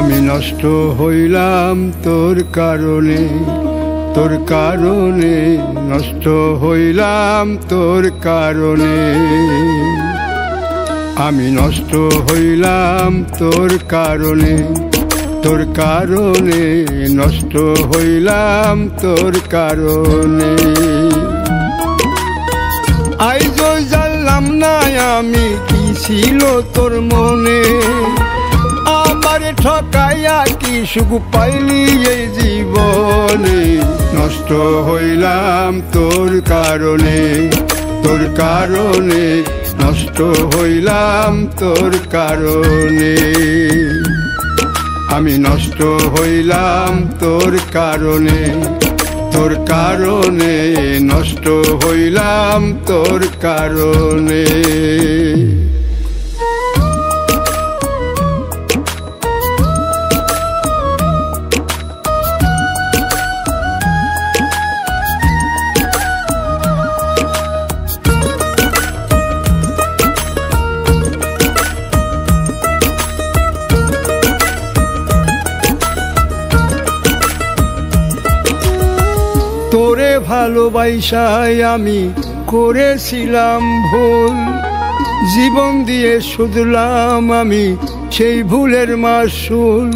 আমি নষ্ট হইলাম তোর কারণে, তোর কারণে নষ্ট হইলাম তোর কারণে। আমি নষ্ট হইলাম তোর কারণে, তোর কারণে নষ্ট হইলাম তোর কারণে। আইজো জানলাম না আমি কি ছিল তোর মনে, আমার ঠকাইয়া কি সুখ পাইলি এই জীবনে। নষ্ট হইলাম তোর কারণে, তোর কারণে নষ্ট হইলাম তোর কারণে। আমি নষ্ট হইলাম তোর কারণে, তোর কারণে নষ্ট হইলাম তোর কারণে। তোরে ভালোবাসায় আমি করেছিলাম ভুল, জীবন দিয়ে শুধলাম আমি সেই ভুলের মাসুল।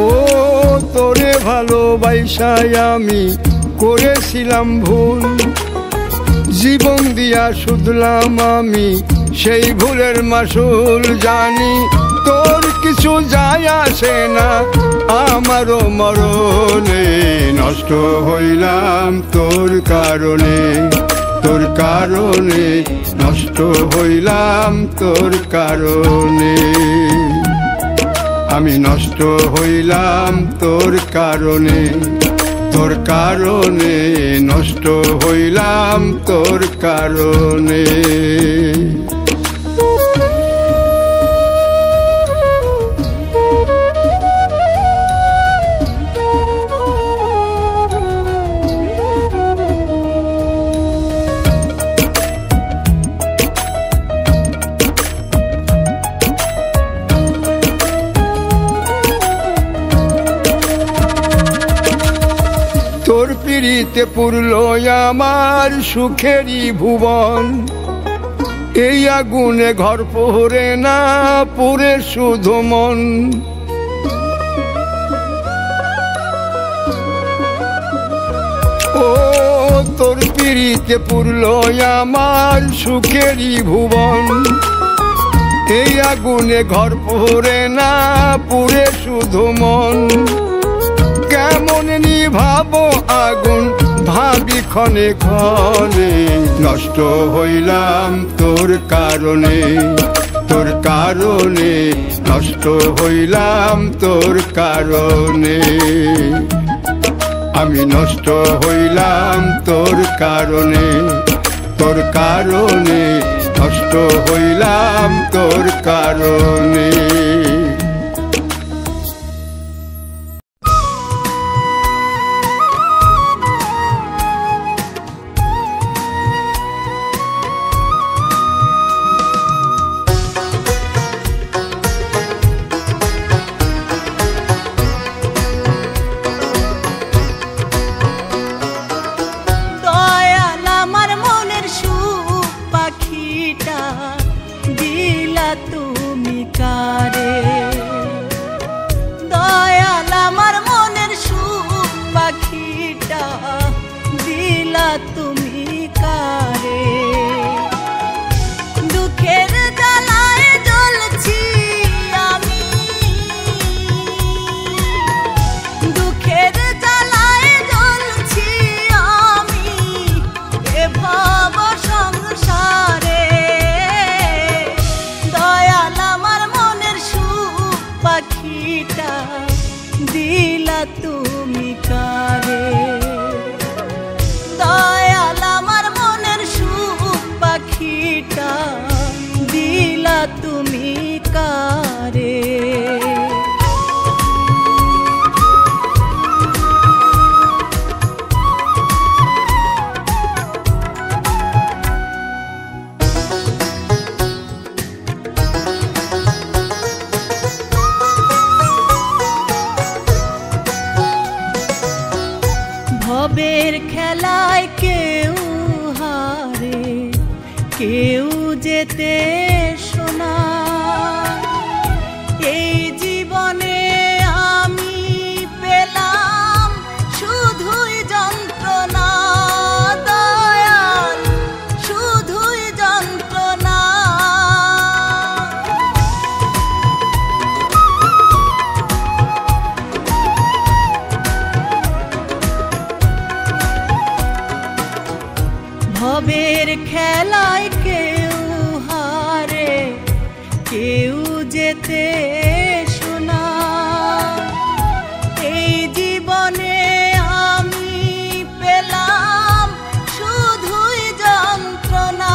ও তোরে ভালোবাসায় আমি করেছিলাম ভুল, জীবন দিয়া শুধলাম আমি সেই ভুলের মাসুল। জানি তোর কিছু যায় আসে না আমারও মরণে, নষ্ট হইলাম তোর কারণে, তোর কারণে নষ্ট হইলাম তোর কারণে। আমি নষ্ট হইলাম তোর কারণে, তোর কারণে নষ্ট হইলাম তোর কারণে। তোর পিড়িতে পুরলো আমার সুখেরই ভুবন, এই আগুনে ঘর পোড়ে না পুরে শুধু মন। ও তোর পিড়িতে পুরলো আমার সুখেরই ভুবন, এই আগুনে ঘর পোড়ে না পুরে শুধু মন। কেমন নিভাবো আগুন ভাবি ক্ষণে ক্ষণে, নষ্ট হইলাম তোর কারণে, তোর কারণে নষ্ট হইলাম তোর কারণে। আমি নষ্ট হইলাম তোর কারণে, তোর কারণে নষ্ট হইলাম তোর কারণে। দিলা তুমি কারে, দয়াল আমার মনের সুখ পাখিটা দিলা তুমি কারে। ভবের খেলায় কেউ হারে কেউ যেতে শোনা এই জীবনে আমি পেলাম শুধুই যন্ত্রণা দয়াল শুধুই যন্ত্রণা ভবের খেলায় কেউ হারে কেউ যেতে শোনা এই জীবনে আমি পেলাম শুধুই যন্ত্রণা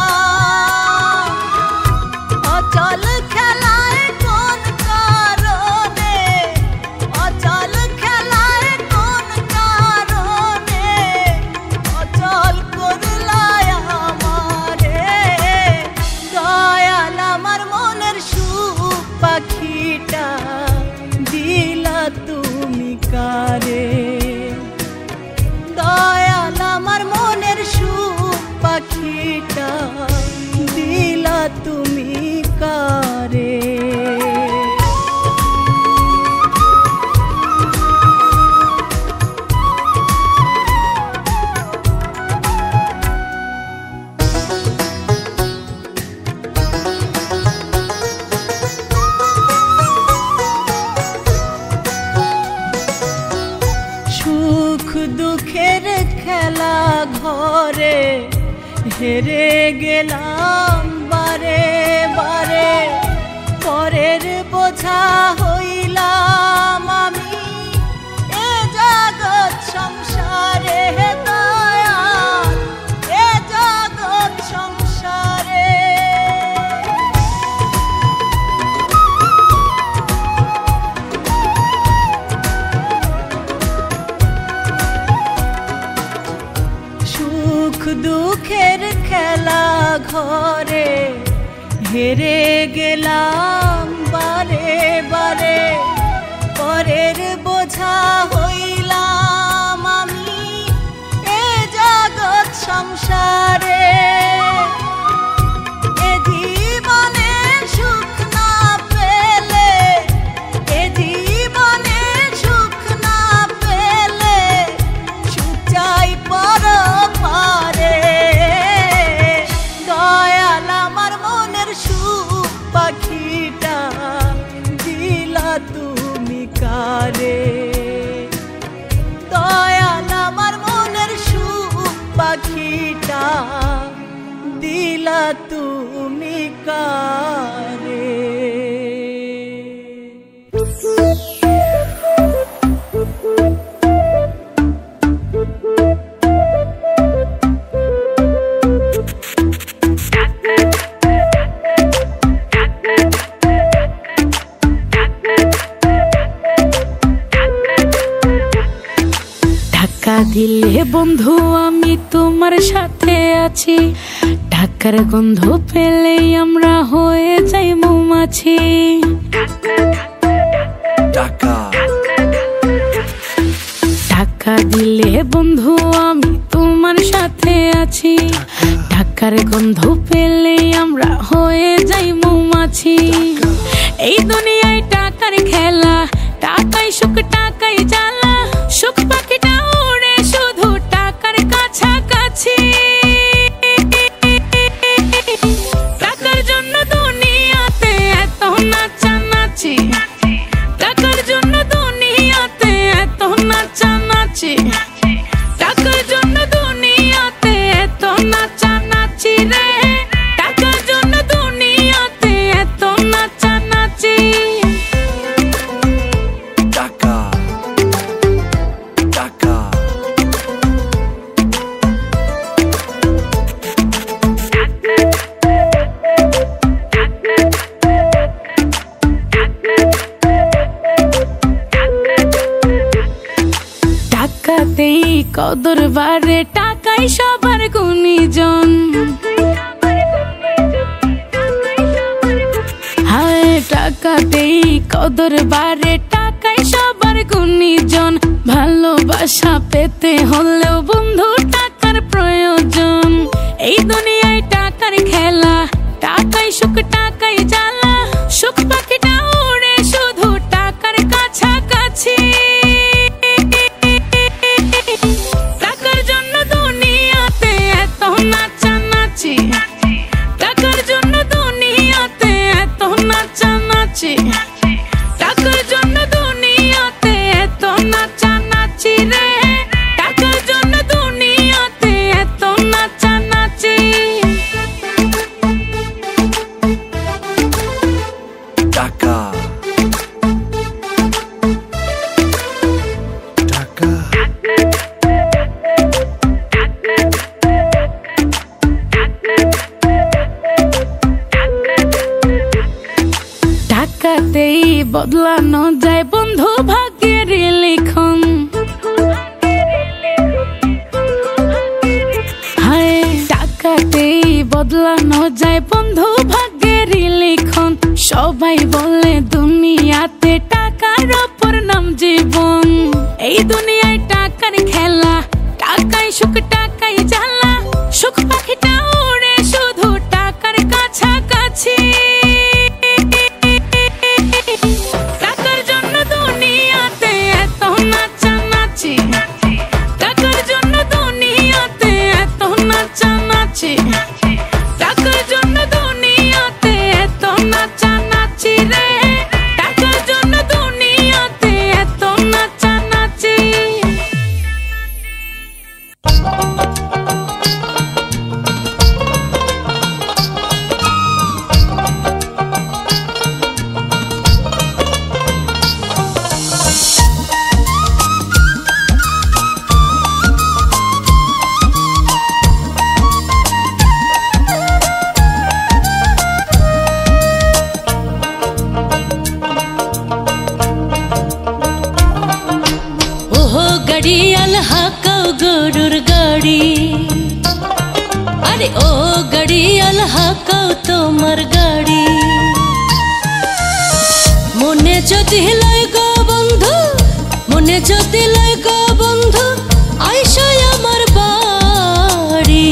অচল খেলায় কোন কারণে অচল খেলায় কোন কারণে অচল করলায় আমারে দয়াল আমার মনের সুখ পাখিটা দিলা তুমি কারে দয়াল আমার মনের সুখ পাখিটা দিলা তুমি কারে সুখ দুঃখের খেলা ঘরে হেরে গেলাম বারে বারে পরের বোঝা হইলাম আমি এ জগৎ সংসারে দয়াল এ জগৎ সংসারে সুখ দুঃখের খেলা ঘরে হেরে গেলাম বারে বারে পরের বোঝা হইলাম আমি এ জগৎ সংসারে এ জীবনে সুখ না পেলে এ জীবনে সুখ না পেলে সুখ চাই পরপারে দয়াল আমার মনের সুখ পাখিটা দিলা তুমি কারে দয়াল আমার মনের সুখ পাখিটা দিলা তুমি কারে ধাক্কা দিলে বন্ধু আমি তোমার সাথে আছি ঢাকার গন্ধ পেলেই আমরা হয়ে যাই মৌমাছি ধাক্কা দিলে বন্ধু আমি তোমার সাথে আছি ঢাকার গন্ধ পেলেই আমরা হয়ে যাই মৌমাছি এই দুনিয়ায় টাকার খেলা টাকাই সুখ টাকাই জ্বালা সুখ পাখিটা উড়ে শুধু টাকার কাছাকাছি টাকার জন্য দুনিয়াতে এত নাচানাচি টাকার জন্য দুনিয়াতে এত নাচানাচি টাকার জন্য দুনিয়াতে এত নাচানাচি রে টাকার জন্য দুনিয়াতে এত নাচানাচি টাকাতেই কদর বাড়ে টাকাই সবার গুণীজন হায় টাকাতেই কদর বাড়ে টাকাই সবার গুণীজন ভালো ভালোবাসা পেতে হলেও বন্ধু টাকার প্রয়োজন। এই দুনিয়ায় টাকার খেলা, টাকাই সুখ টাকাই জ্বালা। সুখ পাখিটা উড়ে শুধু টাকার কাছাকাছি। টাকার জন্য দুনিয়াতে এত নাচানাচি, টাকার জন্য দুনিয়াতে এত নাচানাচি, টাকার জন্য দুনিয়াতে এত নাচানাচি রে, টাকার জন্য দুনিয়াতে এত নাচানাচি। টাকা টাকা টাকাতেই বদলানো যায় বন্ধু ভাগ্যের লিখন। হায় টাকাতেই বদলানো যায় বন্ধু ভাগ্যের লিখন। সবাই বলে দুনিয়াতে টাকার ওপর নাম জীবন। এই দুনিয়ায় টাকার খেলা, টাকাই সুখ টাকাই জ্বালা। সুখ পাখিটা উড়ে শুধু টাকার কাছাকাছি। টাকার জন্য দুনিয়াতে এত নাচানাচি, টাকার জন্য দুনিয়াতে এত নাচানাচি, টাকার জন্য দুনিয়াতে এত নাচানাচি রে, টাকার জন্য দুনিয়াতে এত নাচানাচি। ওহো গাড়িয়াল হাকাও গরুর গাড়ি, আরে ও গাড়িয়াল হাকাও তোমার গাড়ি। মনে যদি লয় গো বন্ধু, মনে যদি লয় গো বন্ধু, আইসো আমার বাড়ি।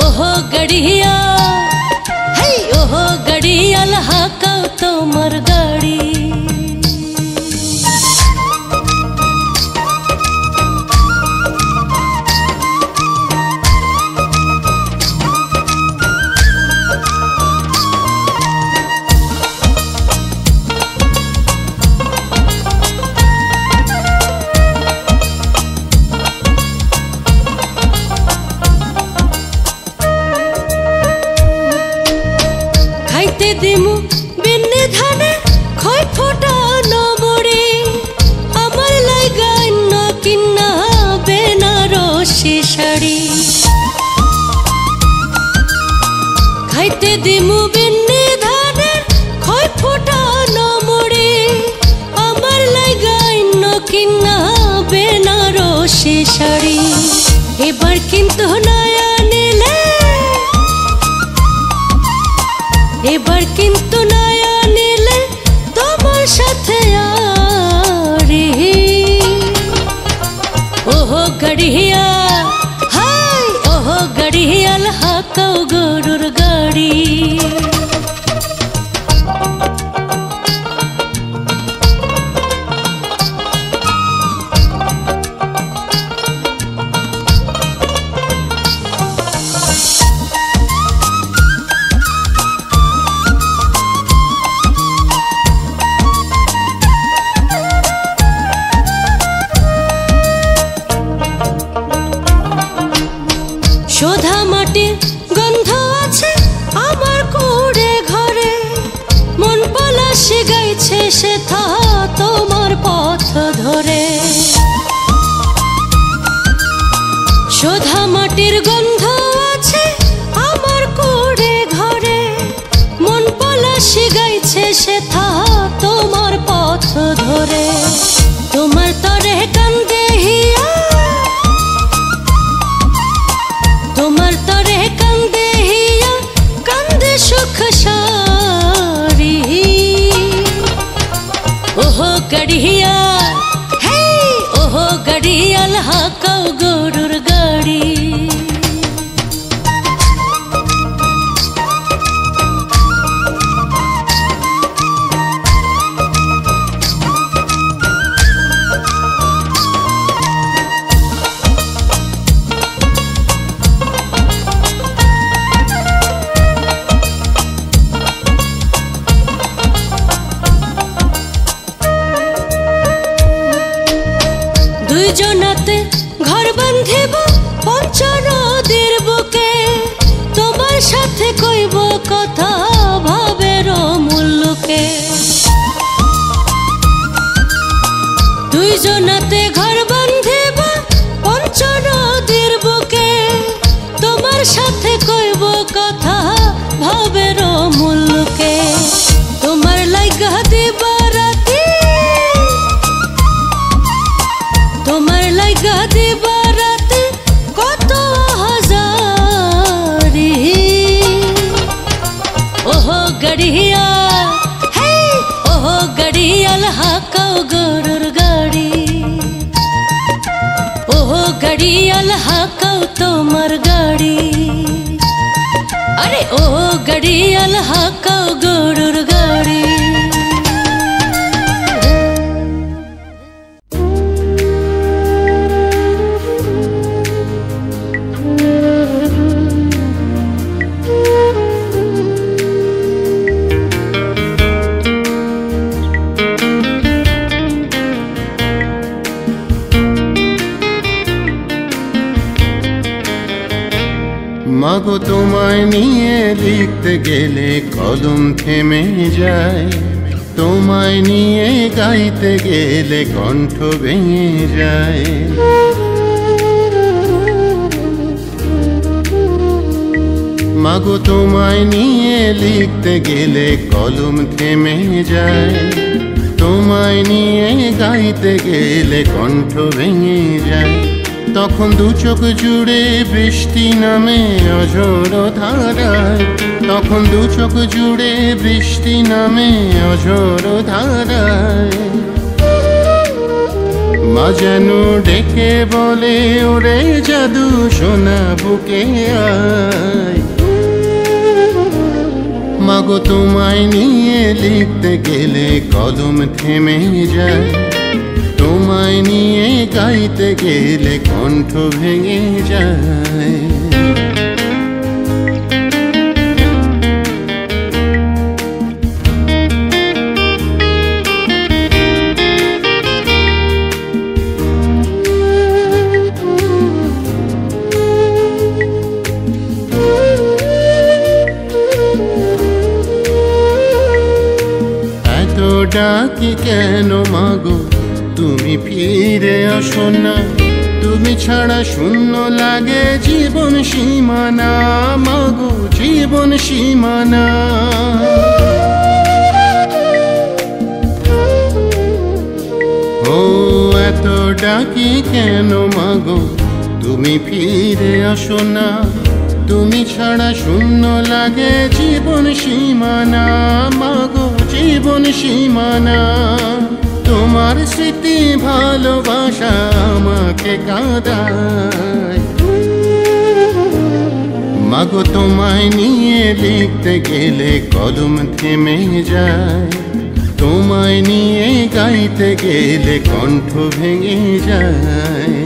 ওহো গাড়িয়া, হেই ওহো গাড়িয়াল হাকাও তোমার গাড়ি। খাইতে দিমু বিন্নি ধানে খই ফোটানো মুড়ি, আমার লাইগা অন্য কিন্না বেনারসি শাড়ি। খাইতে দিমু বিন্নি ধানে খই ফোটানো মুড়ি, আমার লাইগা অন্য কিন্না বেনারসি শাড়ি। এবার কিন্তু নয়া নিলে, এবার কিন্তু নয়া নিলে তোমার সাথে আরি। ওহো গাড়িয়া, হাই ওহো গাড়িয়াল হাকাও গরুর গাড়ি। শোধা মাটির গন্ধ আছে আমার কুড়ে ঘরে, মন পলাশি গাইছে সেথা তোমার পথ ধরে। শোধা মাটির গন্ধ আছে আমার কুড়ে ঘরে, মন পলাশি গাইছে সেথা তোমার পথ ধরে। তোমার তরে কান্দে হিয়া, তোমার তরে কান্দে হিয়া, কান্দে সুখ সারি। ওহো গাড়িয়া, দুইজনাতে ঘর বাঁধিব পঞ্চনদীর বুকে, তোমার সাথে কইব কথা ভাবের মুল্লুকে। দুইজনাতে ঘর বাঁধিব পঞ্চনদীর বুকে, তোমার সাথে কইব কথা ভাবের মুল্লুকে। তোমার লাইগা দিবা রাতি, তোমার লাইগা দিবা রাতি কত হাজারি। ওহো গড়িয়া, হে ওহো গড়িয়াল হাকাও গরুর গাড়ি, ওহো গড়িয়াল হাকাও তোমার গাড়ি। আরে ও গড়িয়াল হাকাও গরুর গাড়ি। মাগো তোমায় নিয়ে লিখতে গেলে কলম থেমে যায়, তোমায় নিয়ে গাইতে গেলে কণ্ঠ ভেঙে যায়। মাগো তোমায় নিয়ে লিখতে গেলে কলম থেমে যায়, তোমায় নিয়ে গাইতে গেলে কণ্ঠ ভেঙে যায়। তখন দু চোখ জুড়ে বৃষ্টি নামে অঝোর ধারায়, তখন দু চোখ জুড়ে বৃষ্টি নামে অঝোর ধারায়। মা যেন ডেকে বলে ওরে জাদু সোনা বুকে আয়। মাগো তোমায় নিয়ে লিখতে গেলে কলম থেমে যায়, তোমায় নিয়ে গাইতে গেলে কণ্ঠ ভেঙে যায়। এত ডাকি কেন মাগো তুমি ফিরে আসো না, তুমি ছাড়া শূন্য লাগে জীবন সীমানা। মাগো জীবন সীমানা, ও এত ডাকি কেন মাগো তুমি ফিরে আসো না, তুমি ছাড়া শূন্য লাগে জীবন সীমানা। মাগো জীবন সীমানা, তোমার স্মৃতি ভালোবাসা আমাকে কাঁদায়। মাগো তোমায় নিয়ে লিখতে গেলে কলম থেমে যায়, তোমায় নিয়ে গাইতে গেলে কণ্ঠ ভেঙে যায়।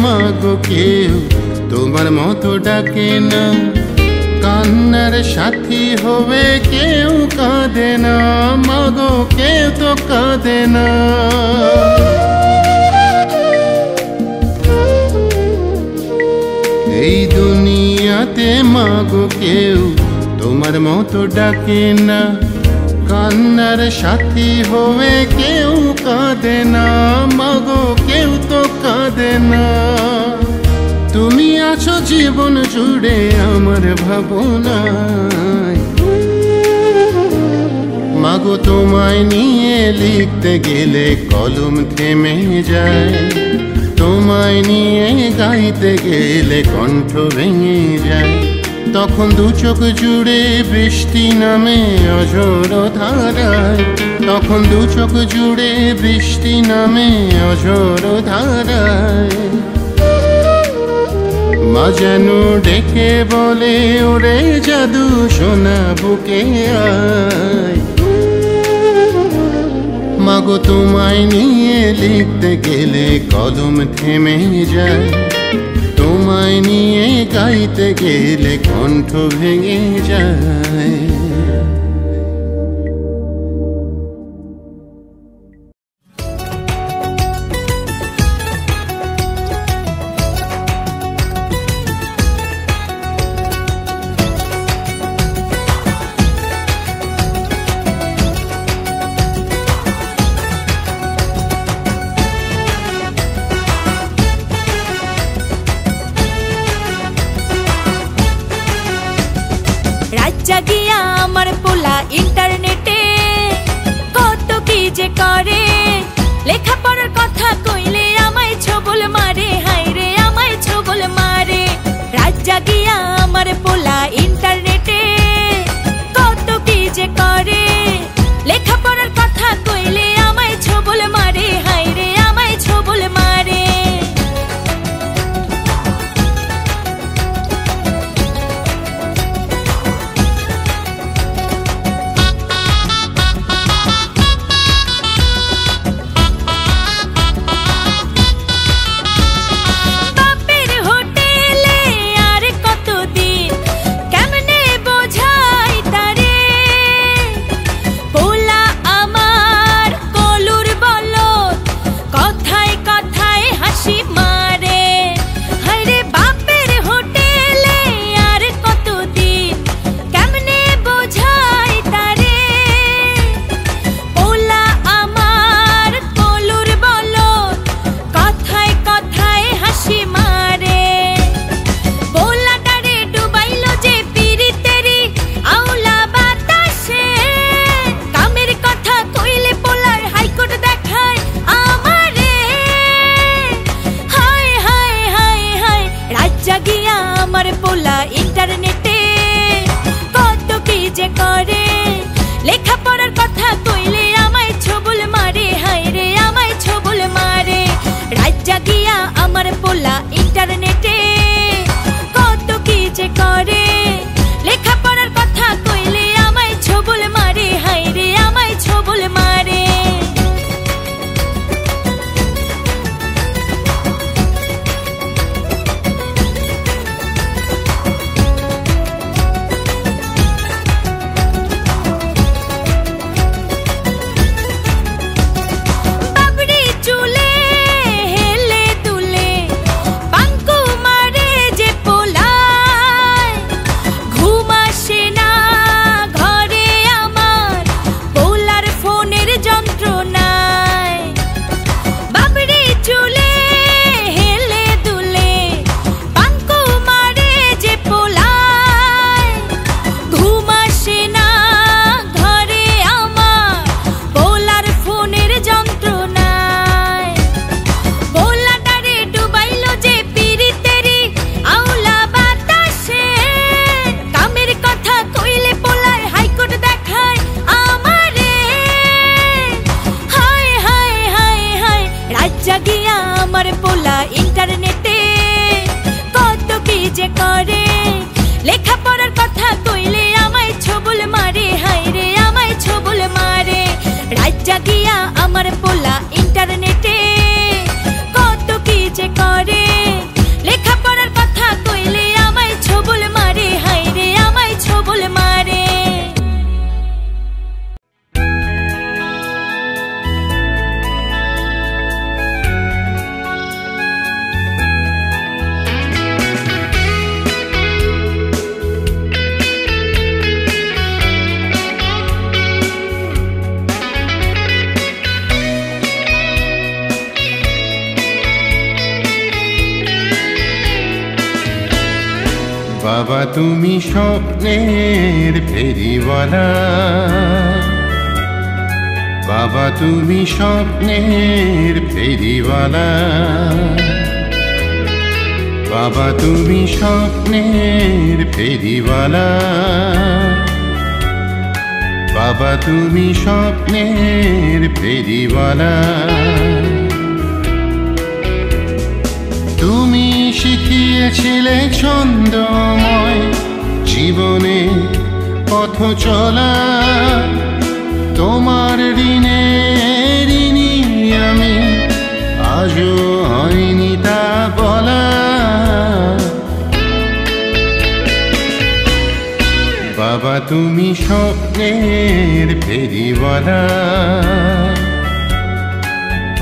মাগো কেউ তোমার মতো ডাকে না, কান্নার সাথী হবে কেউ কাঁদে না। মাগো কেউ তো কাঁদে না, এই দুনিয়াতে মাগো কেউ তোমার মতো ডাকে না, কান্নার সাথী হবে কেউ কাঁদে না। মাগো কেউ তো কাঁদে না, তুমি আছো জীবন জুড়ে আমার ভাবনায়। মাগো তোমায় নিয়ে লিখতে গেলে কলম থেমে যায়, তোমায় নিয়ে গাইতে গেলে কণ্ঠ ভেঙে যায়। তখন দু চোখ জুড়ে বৃষ্টি নামে অঝোর ধারায়, তখন দু চোখ জুড়ে বৃষ্টি নামে অঝোর ধারায়। মা যেন ডেকে বলে ওরে জাদু সোনা বুকে আয়। মাগো তোমায় নিয়ে লিখতে গেলে কলম থেমে যায়, তোমায় নিয়ে গাইতে গেলে কণ্ঠ ভেঙে যায়। জাগিয়া আমার পোলা ইন্টারনেটে কত কি যে করে, লেখাপড়ার কথা কইলে আমায় ছবল মারে, হায়রে আমায় ছবল মারে। রাত জাগিয়া আমার পোলা ইন্টারনেটে কত কি যে করে, লেখাপড়ার কথা কইলে আমায় ছবল মারে, হায়রে আমায় ছবল মারে। ইন্টারনেটে কত কি যে করে, লেখাপড়ার কথা কইলে আমায় ছবল মারে, হায়রে আমায় ছবল মারে। রাত জাগিয়া আমার পোলা ইন্টারনেটে কত কি যে করে, লেখাপড়ার কথা কইলে আমায় ছবল মারে, হায়রে আমায় ছবল মারে। ইন্টারনেটে কত কি যে করে, লেখাপড়ার কথা কইলে আমায় ছবল মারে, হায়রে আমায় ছবল মারে। রাত জাগিয়া আমার পোলা ইন্টারনেটে কত কি যে করে, লেখাপড়ার কথা কইলে আমায় ছবল মারে, হায়রে আমায় ছবল মারে। বাবা তুমি স্বপ্নের ফেরিওয়ালা, বাবা তুমি স্বপ্নের ফেরিওয়ালা, বাবা তুমি স্বপ্নের ফেরিওয়ালা, বাবা তুমি স্বপ্নের ফেরিওয়ালা। তুমি শিখিয়েছিলে ছন্দময় জীবনে পথ চলা, তোমার ঋণে ঋণী আমি, আজও হয়নি তা বলা। বাবা তুমি স্বপ্নের ফেরিওয়ালা,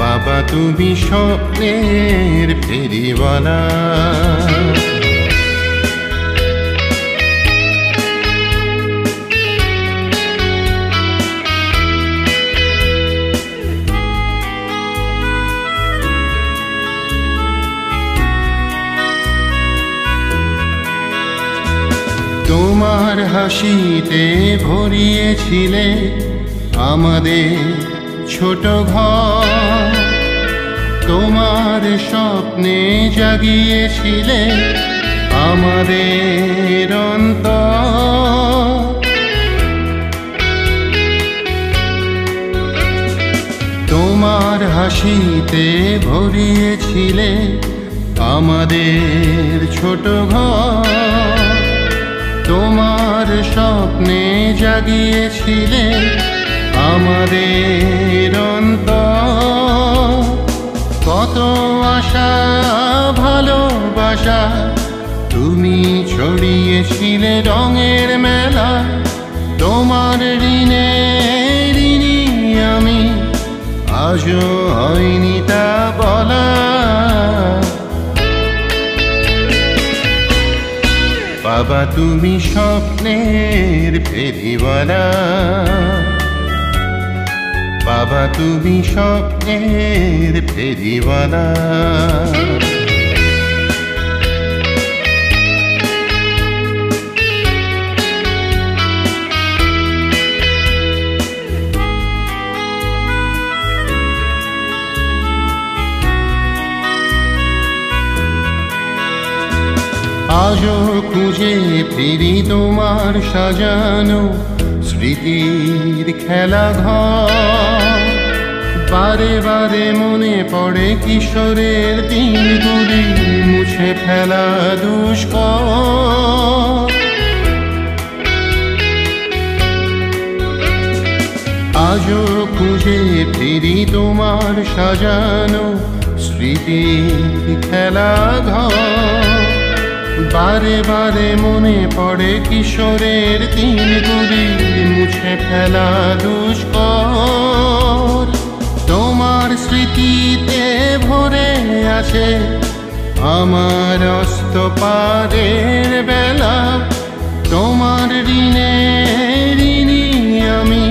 বাবা তুমি স্বপ্নের ফেরিওয়ালা। তোমার হাসিতে ভরিয়েছিলে আমাদের ছোট ঘর, তোমার স্বপ্নে জাগিয়েছিলে আমাদের অন্তর। তোমার হাসিতে ভরিয়েছিলে আমাদের ছোট ঘর, তোমার স্বপ্নে জাগিয়েছিলে আমাদের অন্তর। কত আশা ভালোবাসা তুমি ছড়িয়েছিলে রঙের মেলা, তোমার ঋণে ঋণী আমি, আজও হয়নি তা বলা। বাবা তুমি স্বপ্নের ফেরিওয়ালা, বাবা তুমি স্বপ্নের ফেরিওয়ালা। আজও খুঁজে ফিরি তোমার সাজানো স্মৃতির খেলা ঘর, বারে বারে মনে পড়ে কিশোরের দিনগুলি মুছে ফেলা দুষ্কর। আজও খুঁজে ফিরি তোমার সাজানো স্মৃতির খেলা ঘর, বারে বারে মনে পড়ে কিশোরের দিনগুলি মুছে ফেলা দুষ্কর। তোমার স্মৃতিতে ভরে আছে আমার অস্ত পারের বেলা, তোমার ঋণে ঋণী আমি,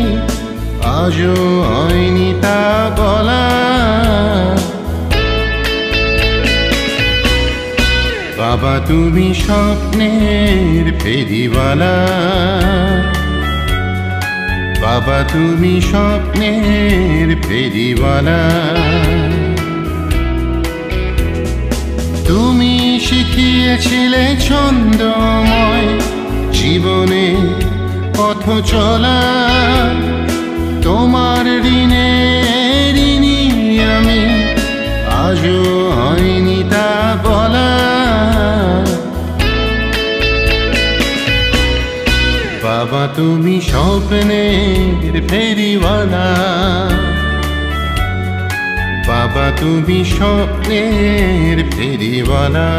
আজও হয়নি তা বলা। বাবা তুমি স্বপ্নের ফেরিওয়ালা, বাবা তুমি স্বপ্নের ফেরিওয়ালা। তুমি শিখিয়েছিলে ছন্দময় জীবনে পথ চলা, তোমার ঋণে ঋণী আমি, আজও হয়নি তা বলা। বাবা তুমি স্বপ্নের ফেরিওয়ালা, বাবা তুমি স্বপ্নের ফেরিওয়ালা।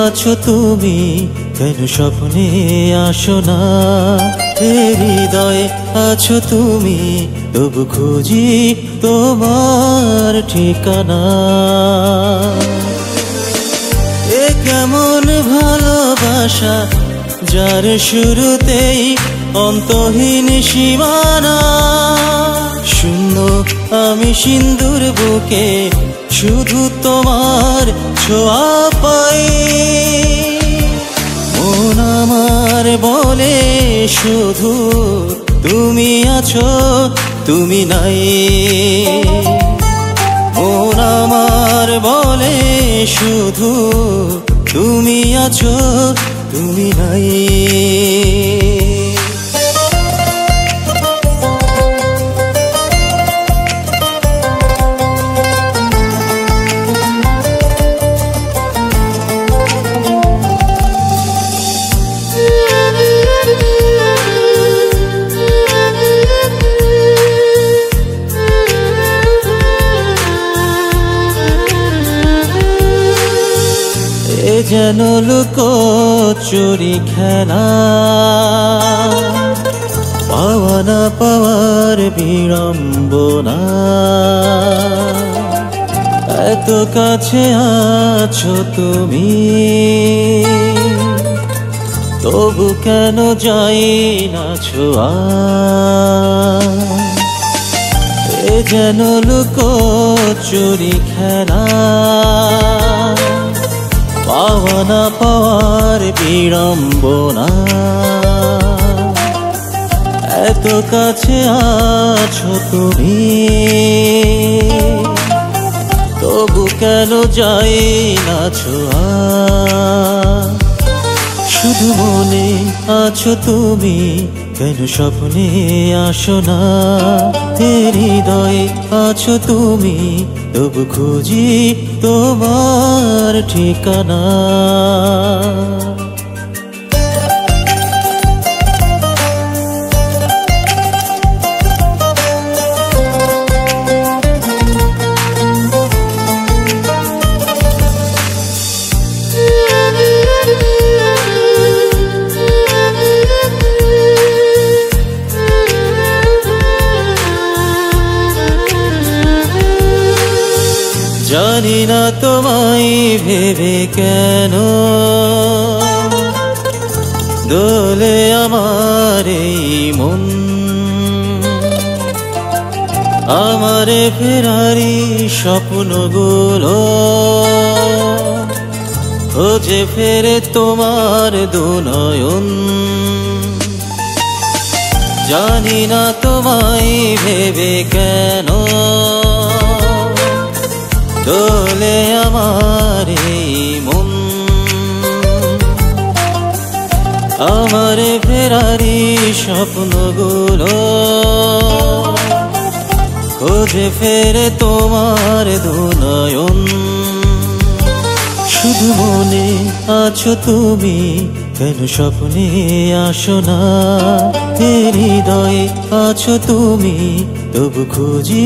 আছো তুমি কেন স্বপ্নে আসো না, হৃদয়ে আছো তুমি তবু খুঁজি তোমার ঠিকানা। এ কেমন ভালোবাসা যার শুরুতেই অন্তহীন সীমানা, শূন্য আমি সিন্দুর বুকে শুধু তোমার ছোঁয়া পাই। মন আমার বলে শুধু তুমি আছো, তুমি নাই। মন আমার বলে শুধু তুমি আছো, তুমি নাই। এ যেন লুকোচুরি খেলা, পাওয়া না পাওয়ার বিড়ম্বনা। এত কাছে আছো তুমি, তবু কেন যাই না ছোঁয়া। এ যেন লুকোচুরি খেলা, পাওয়া না পাওয়ার বিড়ম্বনা। এত কাছে আছো তুমি, তবু কেন যাই না ছোঁয়া। শুধু মনে আছো তুমি, কেন স্বপ্নে আসো না। হৃদয়ে আছো তুমি, তবু খুঁজি তোমার ঠিকানা। জানি না তোমায় ভেবে কেন দোলে আমার এই মন। আমারে ফেরারি স্বপ্নগুলো খোঁজে ফেরে তোমার দুনয়ন। জানি না তোমায় ভেবে কেন দোলে আমার এই মন। আমার ফেরারি স্বপ্নগুলো খোঁজে ফেরে তোমার দুনয়ন। শুধু মনে আছো তুমি, কেন স্বপ্নে আসো না। হৃদয়ে আছো তুমি, তবু খুঁজি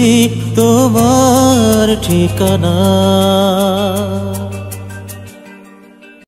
তোমার ঠিকানা।